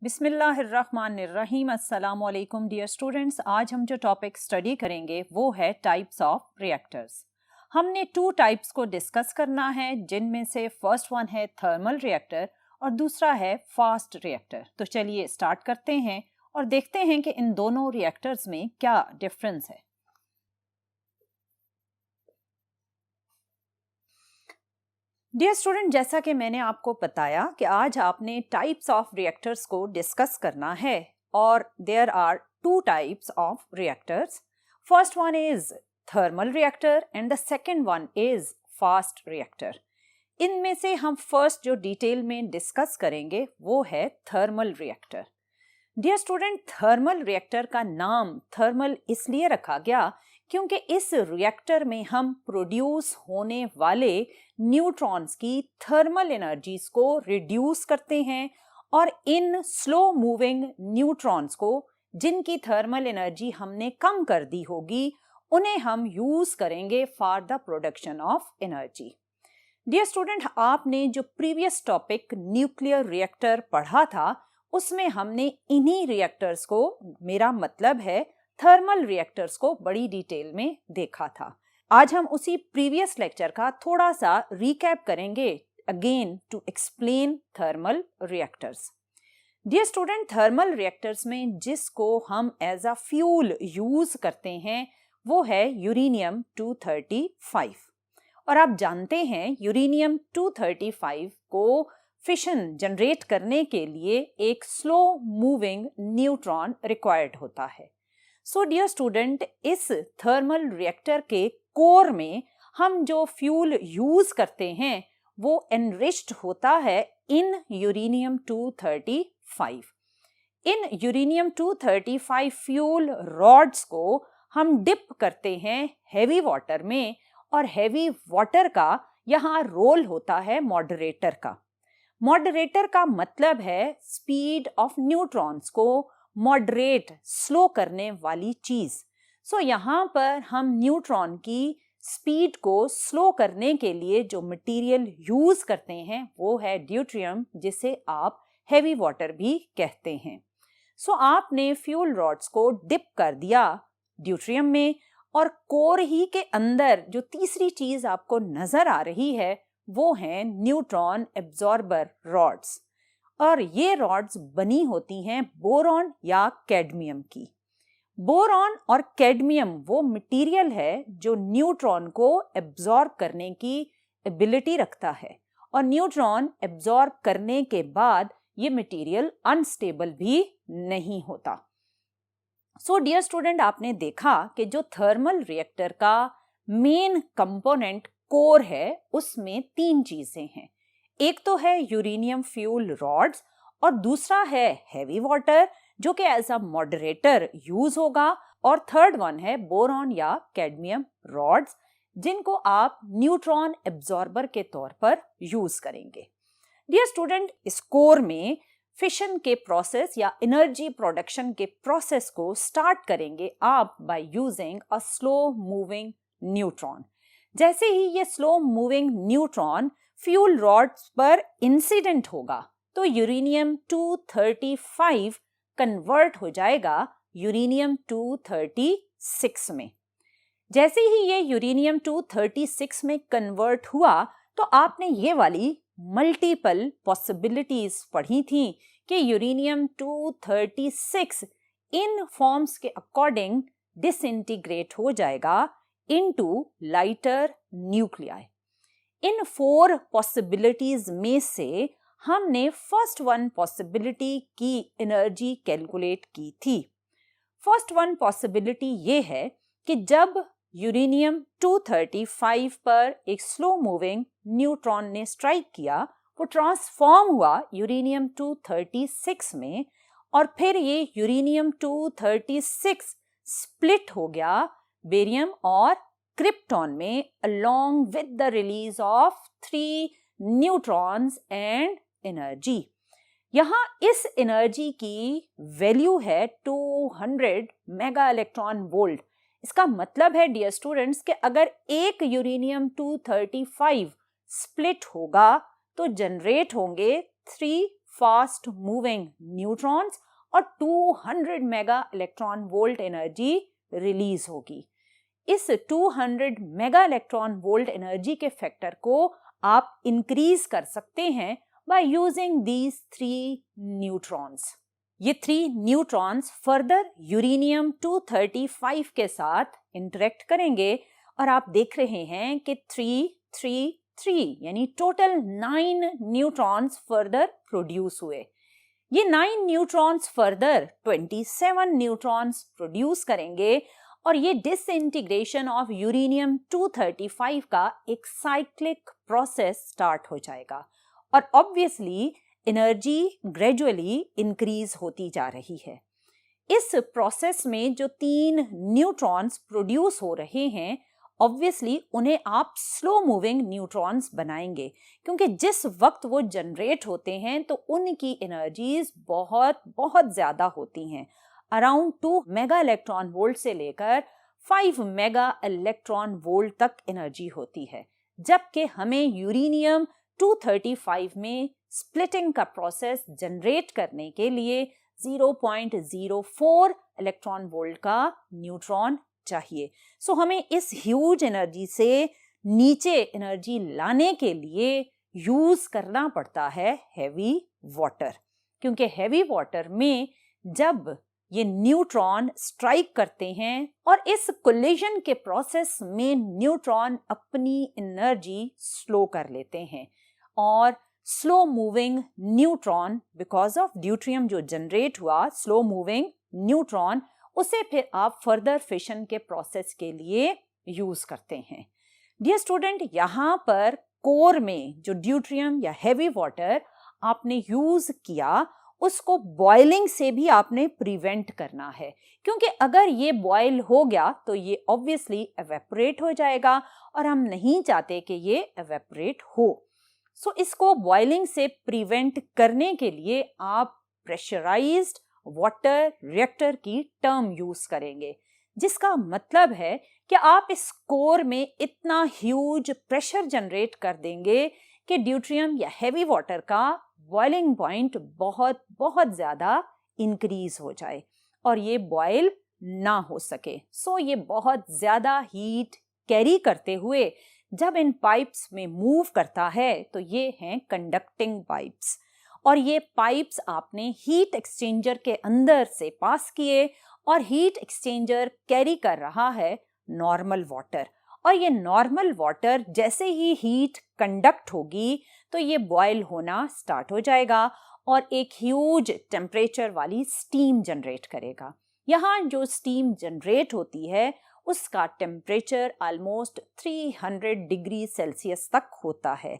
बिस्मिल्लाहिर्रहमानिर्रहीम। अस्सलामुअलैकुम dear students. आज हम जो टॉपिक स्टडी करेंगे वो है टाइप्स ऑफ रिएक्टर्स। हमने 2 टाइप्स को डिस्कस करना है, जिनमें से फर्स्ट वन है थर्मल रिएक्टर और दूसरा है फास्ट रिएक्टर। तो चलिए स्टार्ट करते हैं और देखते हैं कि इन दोनों रिएक्टर्स में क्या डिफरेंस है। डियर स्टूडेंट, जैसा कि मैंने आपको बताया कि आज आपने टाइप्स ऑफ रिएक्टर्स को डिस्कस करना है और there are 2 types of reactors. First one is thermal reactor and the second one is fast reactor. इनमें से हम फर्स्ट जो डिटेल में डिस्कस करेंगे वो है thermal reactor. Dear student, thermal reactor का नाम थर्मल इसलिए रखा गया क्योंकि इस रिएक्टर में हम प्रोड्यूस होने वाले न्यूट्रॉन्स की थर्मल एनर्जीज को रिड्यूस करते हैं और इन स्लो मूविंग न्यूट्रॉन्स को, जिनकी थर्मल एनर्जी हमने कम कर दी होगी, उन्हें हम यूज करेंगे for the production of energy. Dear student, आपने जो प्रीवियस टॉपिक न्यूक्लियर रिएक्टर पढ़ा था उसमें हमने इन्हीं रिएक्टर्स को, मेरा मतलब है थर्मल रिएक्टर्स को, बड़ी डिटेल में देखा था। आज हम उसी प्रीवियस लेक्चर का थोड़ा सा रिकैप करेंगे again to explain thermal reactors. Dear student, thermal reactors में जिसको हम एज अ फ्यूल यूज करते हैं वो है यूरेनियम 235। और आप जानते हैं यूरेनियम 235 को फिशन जनरेट करने के लिए एक स्लो मूविंग न्यूट्रॉन रिक्वायर्ड होता है। सो डियर स्टूडेंट, इस थर्मल रिएक्टर के कोर में हम जो फ्यूल यूज करते हैं वो एनरिच्ड होता है इन यूरेनियम 235। इन यूरेनियम 235 फ्यूल रॉड्स को हम डिप करते हैं हेवी वाटर में और हेवी वाटर का यहाँ रोल होता है मॉडरेटर का। मॉडरेटर का मतलब है स्पीड ऑफ न्यूट्रॉन्स को मॉडरेट, स्लो करने वाली चीज। सो यहाँ पर हम न्यूट्रॉन की स्पीड को स्लो करने के लिए जो मटेरियल यूज करते हैं वो है ड्यूट्रियम, जिसे आप हेवी वाटर भी कहते हैं। सो आपने फ्यूल रॉड्स को डिप कर दिया ड्यूट्रियम में और कोर ही के अंदर जो तीसरी चीज आपको नजर आ रही है वो है न्यूट्रॉन एब्जॉर्बर रॉड्स। और ये रॉड्स बनी होती हैं बोरॉन या कैडमियम की। बोरॉन और कैडमियम वो मटेरियल है जो न्यूट्रॉन को एब्जॉर्ब करने की एबिलिटी रखता है और न्यूट्रॉन एब्जॉर्ब करने के बाद ये मटेरियल अनस्टेबल भी नहीं होता। सो डियर स्टूडेंट, आपने देखा कि जो थर्मल रिएक्टर का मेन कंपोनेंट कोर है उसमें 3 चीजें हैं। एक तो है यूरेनियम फ्यूल रॉड्स और दूसरा है हेवी वाटर जो कि एज अ मॉडरेटर यूज होगा और थर्ड वन है बोरॉन या कैडमियम रॉड्स जिनको आप न्यूट्रॉन एब्जॉर्बर के तौर पर यूज करेंगे। डियर स्टूडेंट, इस कोर में फिशन के प्रोसेस या एनर्जी प्रोडक्शन के प्रोसेस को स्टार्ट करेंगे आप by using a slow moving neutron. जैसे ही ये slow moving neutron fuel rods पर इंसिडेंट होगा तो यूरेनियम 235 कन्वर्ट हो जाएगा यूरेनियम 236 में। जैसे ही ये यूरेनियम 236 में कन्वर्ट हुआ तो आपने ये वाली मल्टीपल पॉसिबिलिटीज पढ़ी थी कि यूरेनियम 236 इन फॉर्म्स के अकॉर्डिंग डिसइंटीग्रेट हो जाएगा इनटू लाइटर न्यूक्लियाई। इन 4 पॉसिबिलिटीज में से हमने फर्स्ट वन पॉसिबिलिटी की एनर्जी कैलकुलेट की थी। फर्स्ट वन पॉसिबिलिटी ये है कि जब यूरेनियम 235 पर एक स्लो मूविंग न्यूट्रॉन ने स्ट्राइक किया, वो ट्रांसफॉर्म हुआ यूरेनियम 236 में और फिर ये यूरेनियम 236 स्प्लिट हो गया बेरियम और क्रिप्टॉन में along with the release of 3 neutrons and energy. यहाँ इस एनर्जी की वैल्यू है 200 मेगा इलेक्ट्रॉन वोल्ट। इसका मतलब है डियर स्टूडेंट्स कि अगर एक यूरेनियम 235 स्प्लिट होगा तो जनरेट होंगे 3 फास्ट मूविंग न्यूट्रॉन्स और 200 mega electron volt energy release होगी। इस 200 मेगा इलेक्ट्रॉन वोल्ट एनर्जी के फैक्टर को आप इंक्रीज कर सकते हैं बाय यूजिंग दीज 3 न्यूट्रॉन्स। ये 3 न्यूट्रॉन्स फर्दर यूरेनियम 235 के साथ इंटरेक्ट करेंगे और आप देख रहे हैं कि 3, 3, 3 यानी टोटल 9 न्यूट्रॉन्स फर्दर प्रोड्यूस हुए। ये 9 न्यूट्रॉन्स फर्दर 27 न्यूट्रॉन्स प्रोड्यूस करेंगे और ये डिसइंटीग्रेशन ऑफ यूरेनियम 235 का एक साइक्लिक प्रोसेस स्टार्ट हो जाएगा और ऑब्वियसली एनर्जी ग्रेजुअली इंक्रीज होती जा रही है। इस प्रोसेस में जो 3 न्यूट्रॉन्स प्रोड्यूस हो रहे हैं ऑब्वियसली उन्हें आप स्लो मूविंग न्यूट्रॉन्स बनाएंगे, क्योंकि जिस वक्त वो जनरेट होते हैं तो उनकी एनर्जीज बहुत बहुत ज्यादा होती हैं। अराउंड 2 मेगा इलेक्ट्रॉन वोल्ट से लेकर 5 मेगा इलेक्ट्रॉन वोल्ट तक एनर्जी होती है, जबकि हमें यूरेनियम 235 में स्प्लिटिंग का प्रोसेस जनरेट करने के लिए 0.04 इलेक्ट्रॉन वोल्ट का न्यूट्रॉन चाहिए। सो हमें इस ह्यूज एनर्जी से नीचे एनर्जी लाने के लिए यूज करना पड़ता है हैवी वाटर, क्योंकि हैवी वाटर में जब ये न्यूट्रॉन स्ट्राइक करते हैं और इस कोलिजन के प्रोसेस में न्यूट्रॉन अपनी एनर्जी स्लो कर लेते हैं और slow moving neutron because of deuterium जो जनरेट हुआ स्लो मूविंग न्यूट्रॉन, उसे फिर आप फर्दर फिशन के प्रोसेस के लिए यूज करते हैं। डियर स्टूडेंट, यहाँ पर कोर में जो ड्यूट्रियम या हैवी वाटर आपने यूज किया उसको बॉइलिंग से भी आपने प्रिवेंट करना है, क्योंकि अगर ये बॉयल हो गया तो ये ऑब्वियसली एवेपोरेट हो जाएगा और हम नहीं चाहते कि ये एवेपोरेट हो। सो इसको बॉइलिंग से प्रिवेंट करने के लिए आप प्रेशराइज्ड वाटर रिएक्टर की टर्म यूज करेंगे, जिसका मतलब है कि आप इस कोर में इतना ह्यूज प्रेशर जनरेट कर देंगे कि ड्यूट्रियम या हैवी वाटर का बॉइलिंग पॉइंट बहुत बहुत ज्यादा इंक्रीज हो जाए और ये बॉयल ना हो सके। सो ये बहुत ज्यादा हीट कैरी करते हुए जब इन पाइप्स में मूव करता है तो ये हैं कंडक्टिंग पाइप्स, और ये पाइप्स आपने हीट एक्सचेंजर के अंदर से पास किए और हीट एक्सचेंजर कैरी कर रहा है नॉर्मल वाटर, और ये नॉर्मल वाटर जैसे ही हीट कंडक्ट होगी तो ये बॉयल होना स्टार्ट हो जाएगा और एक ह्यूज टेम्परेचर वाली स्टीम जनरेट करेगा। यहाँ जो स्टीम जनरेट होती है उसका टेम्परेचर ऑलमोस्ट 300 डिग्री सेल्सियस तक होता है।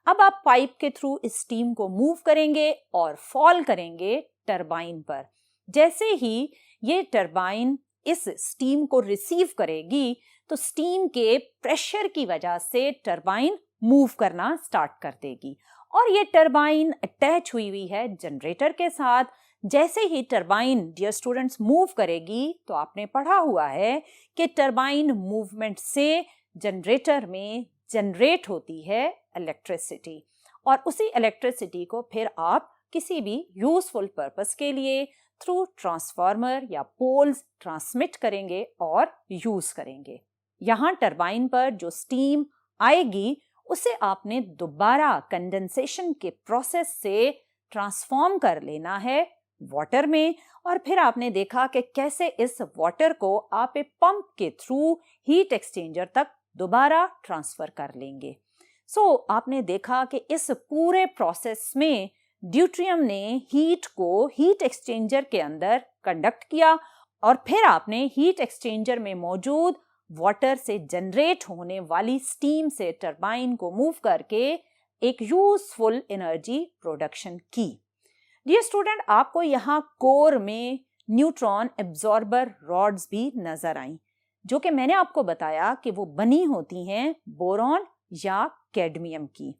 अब आप पाइप के थ्रू इस स्टीम को मूव करेंगे और फॉल करेंगे टरबाइन पर। जैसे ही ये टरबाइन इस स्टीम को रिसीव करेगी तो स्टीम के प्रेशर की वजह से टरबाइन मूव करना स्टार्ट कर देगी और ये टरबाइन अटैच हुई है जनरेटर के साथ। जैसे ही टरबाइन डियर स्टूडेंट्स मूव करेगी तो आपने पढ़ा हुआ है कि टरबाइन मूवमेंट से जनरेटर में जनरेट होती है इलेक्ट्रिसिटी और उसी इलेक्ट्रिसिटी को फिर आप किसी भी यूजफुल पर्पस के लिए थ्रू ट्रांसफार्मर या पोल्स ट्रांसमिट करेंगे और यूज करेंगे। यहाँ टरबाइन पर जो स्टीम आएगी उसे आपने दोबारा कंडेंसेशन के प्रोसेस से ट्रांसफॉर्म कर लेना है वाटर में, और फिर आपने देखा कि कैसे इस वाटर को आप एक पंप के थ्रू हीट एक्सचेंजर तक दोबारा ट्रांसफर कर लेंगे। आपने देखा कि इस पूरे प्रोसेस में ड्यूट्रियम ने हीट को हीट एक्सचेंजर के अंदर कंडक्ट किया और फिर आपने हीट एक्सचेंजर में मौजूद वाटर से जनरेट होने वाली स्टीम से टरबाइन को मूव करके एक यूजफुल एनर्जी प्रोडक्शन की। डियर स्टूडेंट, आपको यहाँ कोर में न्यूट्रॉन एब्जॉर्बर रॉड्स भी नजर आई, जो कि मैंने आपको बताया कि वो बनी होती हैं बोरॉन या कैडमियम की।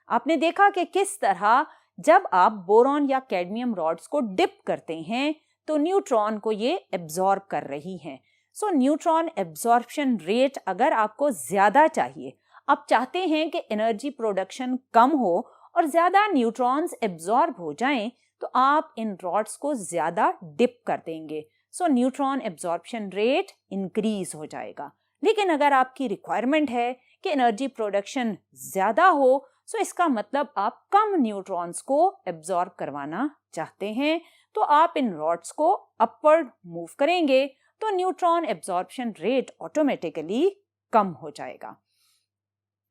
आपने देखा कि किस तरह जब आप बोरॉन या कैडमियम रॉड्स को डिप करते हैं तो न्यूट्रॉन को ये एब्जॉर्ब कर रही हैं। न्यूट्रॉन एब्जॉर्प्शन रेट अगर आपको ज्यादा चाहिए, आप चाहते हैं कि एनर्जी प्रोडक्शन कम हो और ज़्यादा न्यूट्रॉन्स एब्जॉर्ब हो जाएं तो आप इन रॉड्स को ज़्यादा डिप कर देंगे, सो न्यूट्रॉन एब्जॉर्प्शन रेट इंक्रीज हो जाएगा। लेकिन अगर आपकी रिक्वायरमेंट है कि एनर्जी प्रोडक्शन ज़्यादा हो, सो इसका मतलब आप कम न्यूट्रॉन्स को एब्जॉर्ब करवाना चाहते हैं, तो आप इन रॉड्स को अपवर्ड मूव करेंगे तो न्यूट्रॉन एब्जॉर्प्शन रेट ऑटोमेटिकली कम हो जाएगा।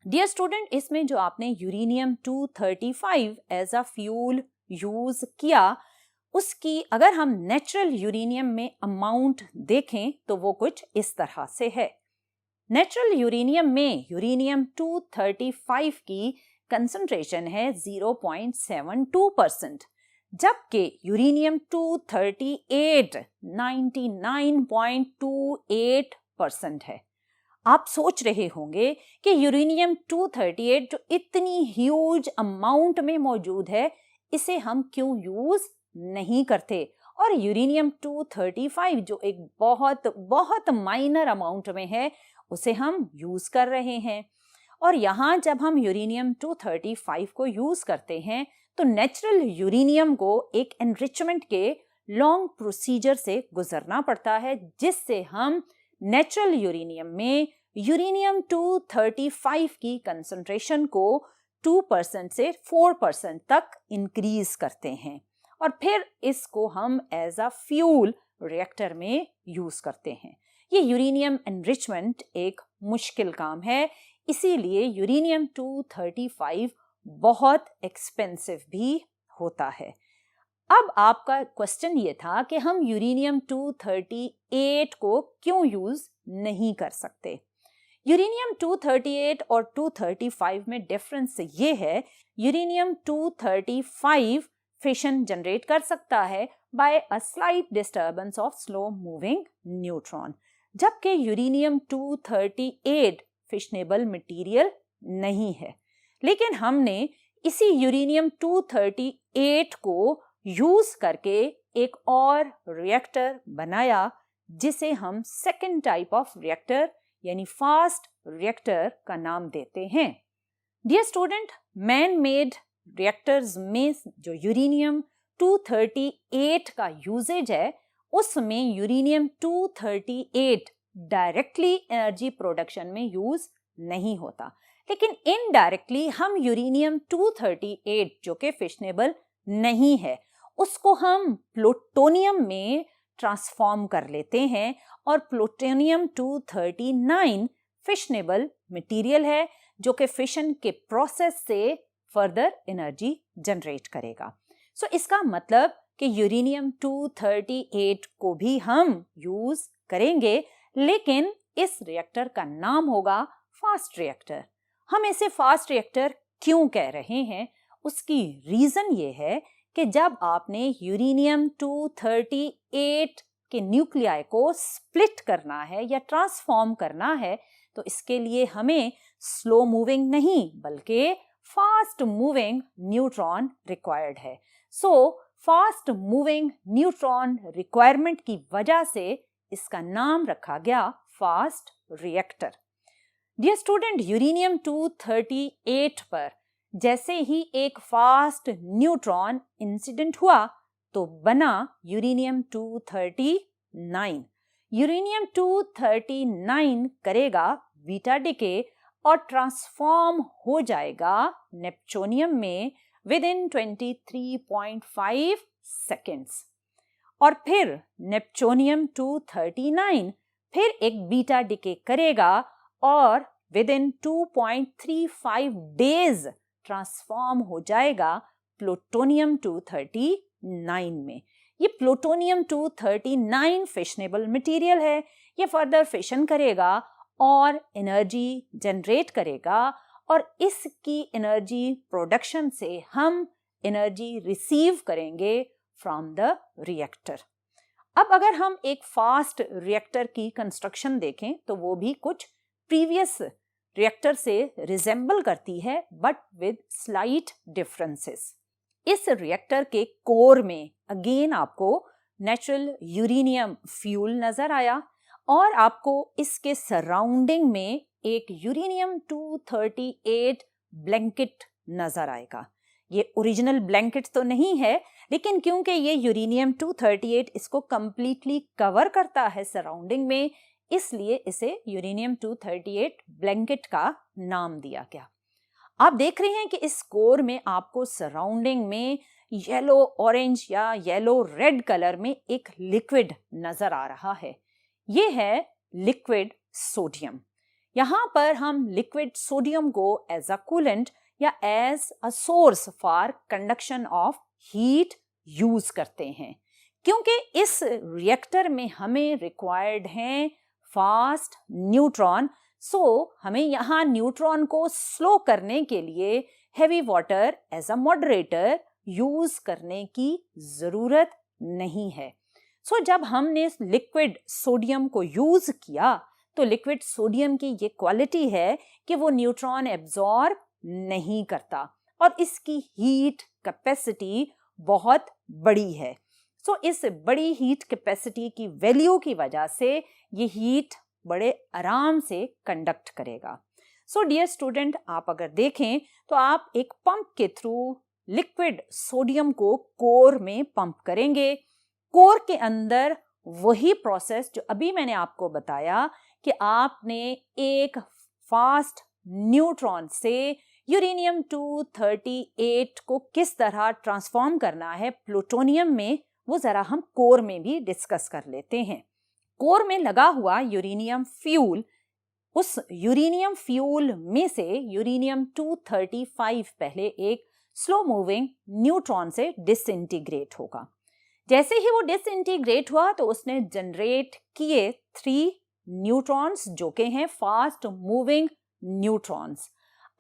डियर स्टूडेंट, इसमें जो आपने uranium 235 as a fuel use किया, उसकी अगर हम नेचुरल यूरेनियम में अमाउंट देखें तो वो कुछ इस तरह से है। नेचुरल यूरेनियम में यूरेनियम 235 की कंसंट्रेशन है 0.72%, जबकि यूरेनियम 238 99.28% है। आप सोच रहे होंगे कि यूरेनियम 238 जो इतनी ह्यूज अमाउंट में मौजूद है, इसे हम क्यों यूज नहीं करते, और यूरेनियम 235 जो एक बहुत बहुत माइनर अमाउंट में है उसे हम यूज कर रहे हैं। और यहाँ जब हम यूरेनियम 235 को यूज करते हैं तो नेचुरल यूरेनियम को एक एनरिचमेंट के लॉन्ग प्रोसीजर से गुजरना पड़ता है, जिससे हम नेचुरल यूरेनियम में यूरेनियम 235 की कंसंट्रेशन को 2% से 4% तक इंक्रीज करते हैं और फिर इसको हम एज अ फ्यूल रिएक्टर में यूज करते हैं। ये यूरेनियम एनरिचमेंट एक मुश्किल काम है, इसीलिए यूरेनियम 235 बहुत एक्सपेंसिव भी होता है। अब आपका क्वेश्चन ये था कि हम यूरेनियम 238 को क्यों यूज नहीं कर सकते। यूरेनियम 238 और 235 में डिफरेंस ये है, यूरेनियम 235 फिशन जनरेट कर सकता है by a slight disturbance of slow moving neutron, जबकि यूरेनियम 238 फिशनेबल मटेरियल नहीं है। लेकिन हमने इसी यूरेनियम 238 को यूज करके एक और रिएक्टर बनाया, जिसे हम सेकेंड टाइप ऑफ रिएक्टर यानी फास्ट रिएक्टर का नाम देते हैं। Dear student, man made reactors में जो यूरेनियम 238 का यूजेज है, उसमें यूरेनियम 238 डायरेक्टली एनर्जी प्रोडक्शन में यूज नहीं होता, लेकिन इनडायरेक्टली हम यूरेनियम 238 जो कि फिशनेबल नहीं है, उसको हम प्लूटोनियम में ट्रांसफॉर्म कर लेते हैं और प्लूटोनियम 239 फिशनेबल मटेरियल है जो कि फिशन के प्रोसेस से फर्दर एनर्जी जनरेट करेगा। सो इसका मतलब कि यूरेनियम 238 को भी हम यूज करेंगे, लेकिन इस रिएक्टर का नाम होगा फास्ट रिएक्टर। हम इसे फास्ट रिएक्टर क्यों कह रहे हैं, उसकी रीजन ये है कि जब आपने यूरेनियम 238 के न्यूक्लियाई को स्प्लिट करना है या ट्रांसफॉर्म करना है, तो इसके लिए हमें स्लो मूविंग नहीं बल्कि फास्ट मूविंग न्यूट्रॉन रिक्वायर्ड है। So fast moving neutron requirement की वजह से इसका नाम रखा गया fast reactor. Dear student, uranium 238 पर जैसे ही एक फास्ट न्यूट्रॉन इंसिडेंट हुआ तो बना यूरेनियम 239। यूरेनियम 239 करेगा बीटा डिके और ट्रांसफॉर्म हो जाएगा नेपच्यूनियम में विद इन 23.5 सेकेंड्स। और फिर नेपच्यूनियम 239 फिर एक बीटा डिके करेगा और विद इन 2.35 डेज ट्रांसफॉर्म हो जाएगा प्लूटोनियम 239 में। ये प्लूटोनियम 239 फिशनेबल मटेरियल है, ये फर्दर फिशन करेगा और एनर्जी जनरेट करेगा और इसकी एनर्जी प्रोडक्शन से हम एनर्जी रिसीव करेंगे फ्रॉम द रिएक्टर। अब अगर हम एक फास्ट रिएक्टर की कंस्ट्रक्शन देखें तो वो भी कुछ प्रीवियस रिएक्टर से रिजेंबल करती है, बट विद स्लाइट डिफरेंसेस। इस रिएक्टर के कोर में अगेन आपको नेचुरल यूरेनियम फ्यूल नजर आया और आपको इसके सराउंडिंग में एक यूरेनियम 238 ब्लैंकेट नजर आएगा। ये ओरिजिनल ब्लैंकेट तो नहीं है, लेकिन क्योंकि ये यूरेनियम 238 इसको कंप्लीटली कवर करता है सराउंडिंग में, इसलिए इसे यूरेनियम 238 ब्लैंकेट का नाम दिया गया। आप देख रहे हैं कि इस कोर में आपको सराउंडिंग में येलो ऑरेंज या येलो रेड कलर में एक लिक्विड नजर आ रहा है। ये है लिक्विड सोडियम। यहाँ पर हम लिक्विड सोडियम को एज अ कूलेंट या as a source for conduction of heat use करते हैं, क्योंकि इस रिएक्टर में हमें रिक्वायर्ड हैं फास्ट न्यूट्रॉन। हमें यहाँ न्यूट्रॉन को स्लो करने के लिए heavy water as a moderator use करने की जरूरत नहीं है। जब हमने लिक्विड सोडियम को यूज किया तो लिक्विड सोडियम की ये क्वालिटी है कि वो न्यूट्रॉन एब्जॉर्ब नहीं करता और इसकी हीट कैपेसिटी बहुत बड़ी है। इस बड़ी हीट कैपेसिटी की वैल्यू की वजह से ये हीट बड़े आराम से कंडक्ट करेगा। डियर स्टूडेंट, आप अगर देखें तो आप एक पंप के थ्रू लिक्विड सोडियम को कोर में पंप करेंगे। कोर के अंदर वही प्रोसेस जो अभी मैंने आपको बताया कि आपने एक फास्ट न्यूट्रॉन से यूरेनियम 238 को किस तरह ट्रांसफॉर्म करना है प्लूटोनियम में, वो जरा हम कोर में भी डिस्कस कर लेते हैं। कोर में लगा हुआ यूरेनियम फ्यूल, उस यूरेनियम फ्यूल में से यूरेनियम 235 पहले एक स्लो मूविंग न्यूट्रॉन से डिसइंटीग्रेट होगा। जैसे ही वो डिसइंटीग्रेट हुआ तो उसने जनरेट किए 3 न्यूट्रॉन्स जो के हैं फास्ट मूविंग न्यूट्रॉन्स।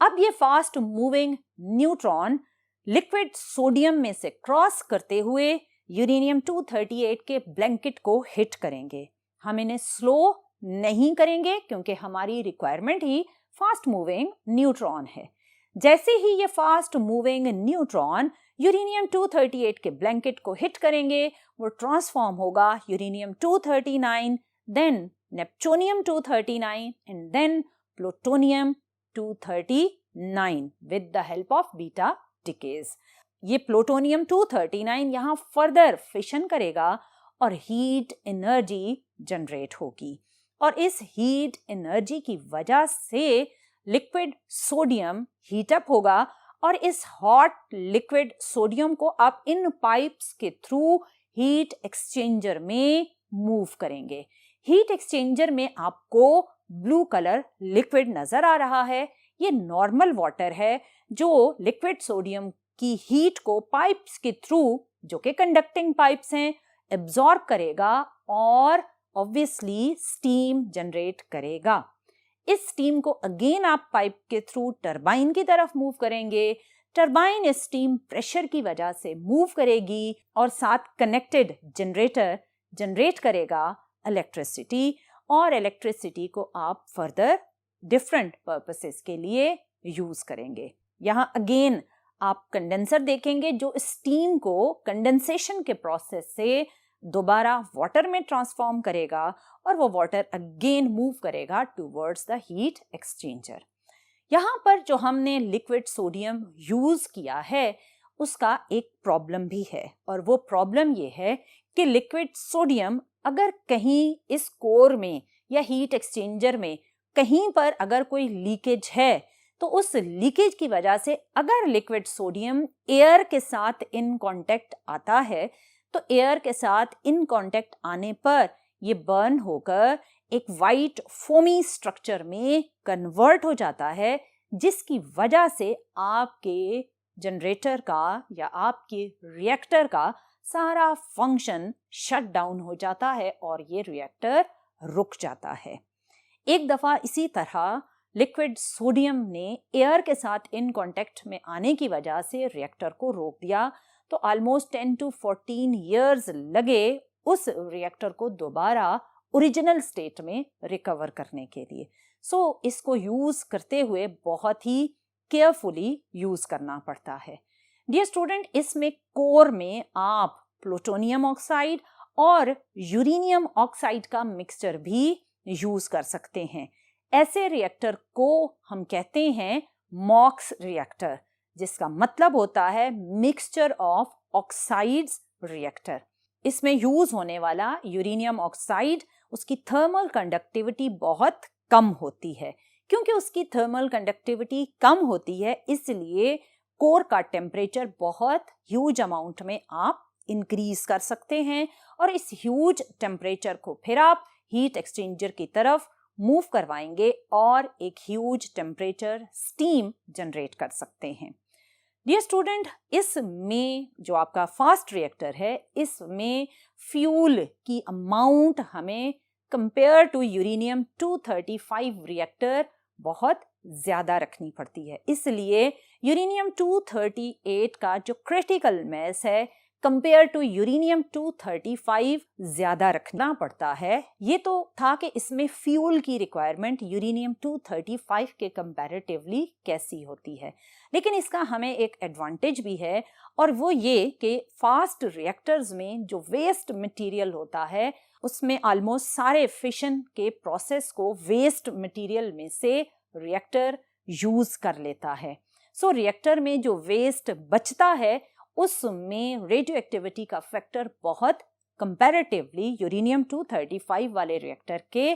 अब ये fast moving neutron liquid sodium में से क्रॉस करते हुए यूरेनियम 238 के ब्लैंकेट को हिट करेंगे। हम इन्हें स्लो नहीं करेंगे क्योंकि हमारी रिक्वायरमेंट ही फास्ट मूविंग न्यूट्रॉन है। जैसे ही ये फास्ट मूविंग न्यूट्रॉन यूरेनियम 238 के ब्लैंकेट को हिट करेंगे, वो ट्रांसफॉर्म होगा uranium 239, then neptunium 239 and then plutonium 239 with the help of beta decays. ये प्लूटोनियम 239 यहाँ फर्दर फिशन करेगा और हीट एनर्जी जनरेट होगी, और इस हीट एनर्जी की वजह से लिक्विड सोडियम हीट अप होगा और इस हॉट लिक्विड सोडियम को आप इन पाइप्स के थ्रू हीट एक्सचेंजर में मूव करेंगे। हीट एक्सचेंजर में आपको ब्लू कलर लिक्विड नजर आ रहा है। ये नॉर्मल वाटर है जो लिक्विड सोडियम की हीट को पाइप्स के थ्रू, जो कि कंडक्टिंग पाइप्स हैं, एब्जॉर्ब करेगा और ऑब्वियसली स्टीम जनरेट करेगा। इस स्टीम को अगेन आप पाइप के थ्रू टरबाइन की तरफ मूव करेंगे। टरबाइन इस स्टीम प्रेशर की वजह से मूव करेगी और साथ कनेक्टेड जनरेटर जनरेट करेगा इलेक्ट्रिसिटी, और इलेक्ट्रिसिटी को आप फर्दर डिफरेंट पर्पसेस के लिए यूज करेंगे। यहाँ अगेन आप कंडेंसर देखेंगे जो स्टीम को कंडेंसेशन के प्रोसेस से दोबारा वाटर में ट्रांसफॉर्म करेगा और वो वाटर अगेन मूव करेगा टूवर्ड्स द हीट एक्सचेंजर। यहाँ पर जो हमने लिक्विड सोडियम यूज किया है उसका एक प्रॉब्लम भी है, और वो प्रॉब्लम ये है कि लिक्विड सोडियम अगर कहीं इस कोर में या हीट एक्सचेंजर में कहीं पर अगर कोई लीकेज है तो उस लीकेज की वजह से अगर लिक्विड सोडियम एयर के साथ इन कांटेक्ट आता है तो एयर के साथ इन कांटेक्ट आने पर ये बर्न होकर एक वाइट फोमी स्ट्रक्चर में कन्वर्ट हो जाता है, जिसकी वजह से आपके जनरेटर का या आपके रिएक्टर का सारा फंक्शन शट डाउन हो जाता है और ये रिएक्टर रुक जाता है। एक दफा इसी तरह लिक्विड सोडियम ने एयर के साथ इन कांटेक्ट में आने की वजह से रिएक्टर को रोक दिया, तो ऑलमोस्ट 10 to 14 years लगे उस रिएक्टर को दोबारा ओरिजिनल स्टेट में रिकवर करने के लिए। इसको यूज करते हुए बहुत ही केयरफुली यूज करना पड़ता है। डियर स्टूडेंट, इसमें कोर में आप प्लूटोनियम ऑक्साइड और यूरेनियम ऑक्साइड का मिक्सचर भी यूज कर सकते हैं। ऐसे रिएक्टर को हम कहते हैं मॉक्स रिएक्टर, जिसका मतलब होता है मिक्सचर ऑफ ऑक्साइड्स रिएक्टर। इसमें यूज होने वाला यूरेनियम ऑक्साइड, उसकी थर्मल कंडक्टिविटी बहुत कम होती है। क्योंकि उसकी थर्मल कंडक्टिविटी कम होती है, इसलिए कोर का टेम्परेचर बहुत ह्यूज अमाउंट में आप इंक्रीज कर सकते हैं और इस ह्यूज टेम्परेचर को फिर आप हीट एक्सचेंजर की तरफ मूव करवाएंगे और एक ह्यूज टेम्परेचर स्टीम जनरेट कर सकते हैं। डियर स्टूडेंट, इसमें जो आपका फास्ट रिएक्टर है, इसमें फ्यूल की अमाउंट हमें कंपेयर टू यूरेनियम 235 रिएक्टर बहुत ज्यादा रखनी पड़ती है। इसलिए यूरेनियम 238 का जो क्रिटिकल मास है कंपेयर टू यूरेनियम 235 ज्यादा रखना पड़ता है। ये तो था कि इसमें फ्यूल की रिक्वायरमेंट यूरेनियम 235 के कंपैरेटिवली कैसी होती है, लेकिन इसका हमें एक एडवांटेज भी है और वो ये कि फास्ट रिएक्टर्स में जो वेस्ट मटेरियल होता है उसमें ऑलमोस्ट सारे फिशन के प्रोसेस को वेस्ट मटेरियल में से रिएक्टर यूज कर लेता है। सो रिएक्टर में जो वेस्ट बचता है उसमें रेडियो एक्टिविटी का फैक्टर बहुत कंपैरेटिवली यूरेनियम 235 वाले रिएक्टर के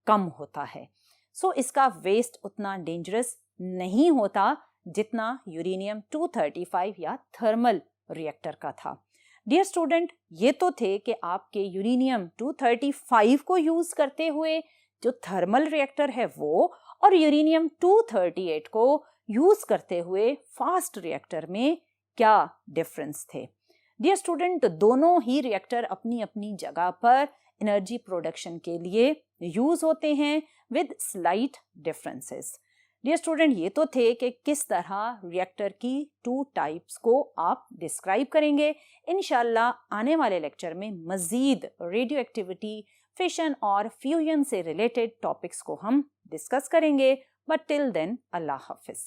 कम होता है। सो इसका वेस्ट उतना डेंजरस नहीं होता जितना यूरेनियम 235 या थर्मल रिएक्टर का था। डियर स्टूडेंट, ये तो थे कि आपके यूरेनियम 235 को यूज करते हुए जो थर्मल रिएक्टर है वो, और यूरेनियम 238 को यूज करते हुए फास्ट रिएक्टर में क्या डिफरेंस थे। डियर स्टूडेंट, दोनों ही रिएक्टर अपनी अपनी जगह पर एनर्जी प्रोडक्शन के लिए यूज होते हैं with slight differences. Dear student, ये तो थे कि किस तरह रिएक्टर की 2 टाइप्स को आप डिस्क्राइब करेंगे। इंशाल्लाह आने वाले लेक्चर में मजीद रेडियो एक्टिविटी, फिशन और फ्यूजन से रिलेटेड टॉपिक्स को हम डिस्कस करेंगे। बट टिल देन, अल्लाह हाफिज।